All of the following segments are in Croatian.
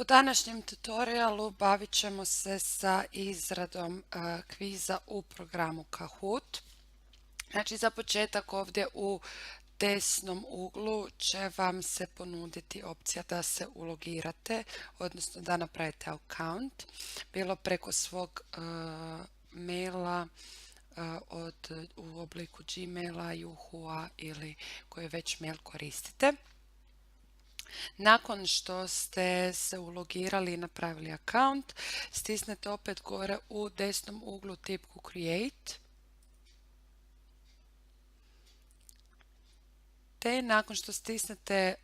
U današnjem tutorialu bavit ćemo se sa izradom kviza u programu Kahoot. Znači za početak ovdje u desnom uglu će vam se ponuditi opcija da se ulogirate, odnosno da napravite account, bilo preko svog maila u obliku Gmaila, Yahoo ili koji već mail koristite. Nakon što ste se ulogirali i napravili account, stisnete opet gore u desnom uglu tipku Create. Te nakon što stisnete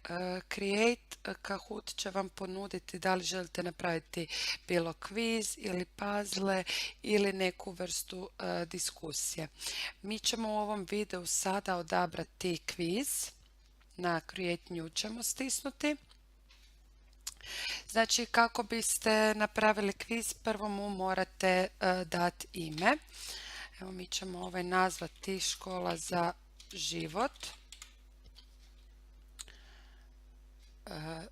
Create, Kahoot će vam ponuditi da li želite napraviti bilo kviz ili puzzle ili neku vrstu diskusije. Mi ćemo u ovom videu sada odabrati kviz. Na Create New ćemo stisnuti. Znači kako biste napravili kviz, prvo mu morate dati ime. Evo mi ćemo ovaj nazvati Škola za život.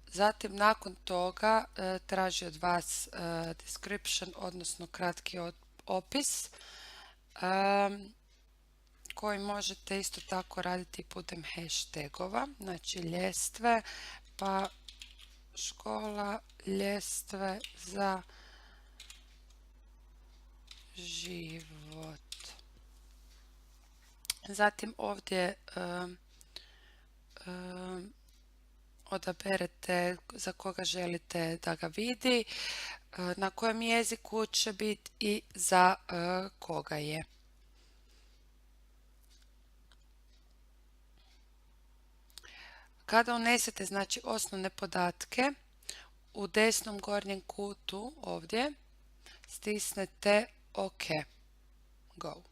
Zatim nakon toga traži od vas description, odnosno kratki opis koji možete isto tako raditi putem hashtagova, znači ljestve, pa škola ljestve za život. Zatim ovdje odaberete za koga želite da ga vidi, na kojem jeziku će biti i za koga je. Kada unesete znači osnovne podatke, u desnom gornjem kutu ovdje stisnete OK, go.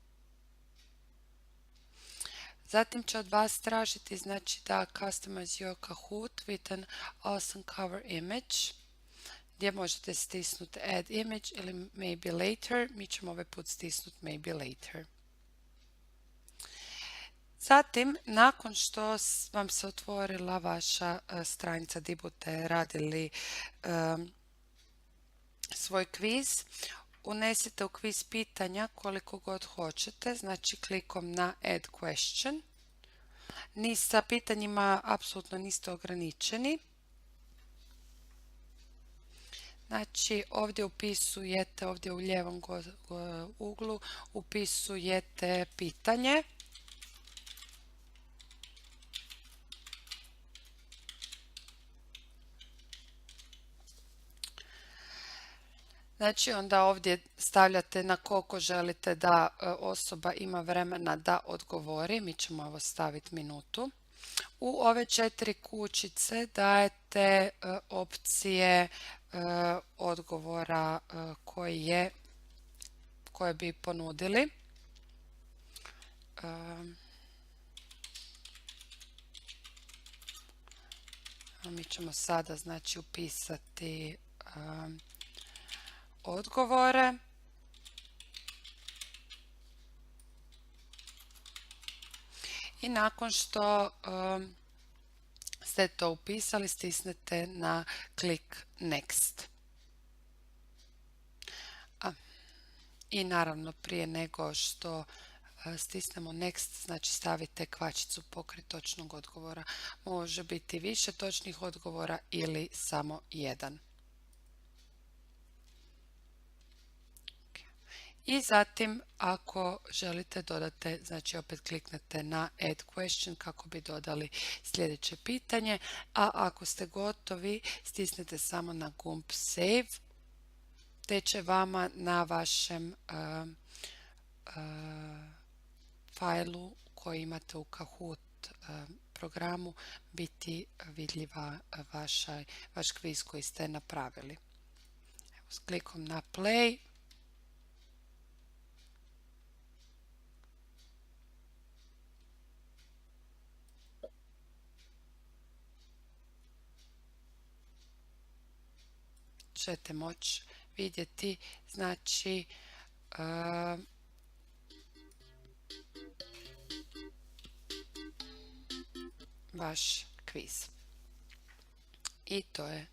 Zatim će od vas tražiti znači da customize your Kahoot with an awesome cover image, gdje možete stisnuti add image ili maybe later. Mi ćemo ovaj put stisnuti maybe later. Zatim, nakon što vam se otvorila vaša stranica gdje budete radili svoj kviz, unesite u kviz pitanja koliko god hoćete, znači klikom na add question. Ni sa pitanjima apsolutno niste ograničeni. Znači ovdje upisujete, ovdje u lijevom uglu upisujete pitanje. Znači onda ovdje stavljate na koliko želite da osoba ima vremena da odgovori. Mi ćemo ovo staviti minutu. U ove 4 kućice dajete opcije odgovora koje bi ponudili. Mi ćemo sada znači upisati odgovore. I nakon što ste to upisali, stisnete na klik Next. I naravno prije nego što stisnemo Next, znači stavite kvačicu pokraj točnog odgovora. Može biti više točnih odgovora ili samo jedan. I zatim ako želite dodate, znači opet kliknete na add question kako bi dodali sljedeće pitanje, a ako ste gotovi stisnete samo na gumb save, te će vama na vašem fajlu koji imate u Kahoot programu biti vidljiva vaš kviz koji ste napravili. Evo, s klikom na play ćete moći vidjeti znači vaš kviz. I to je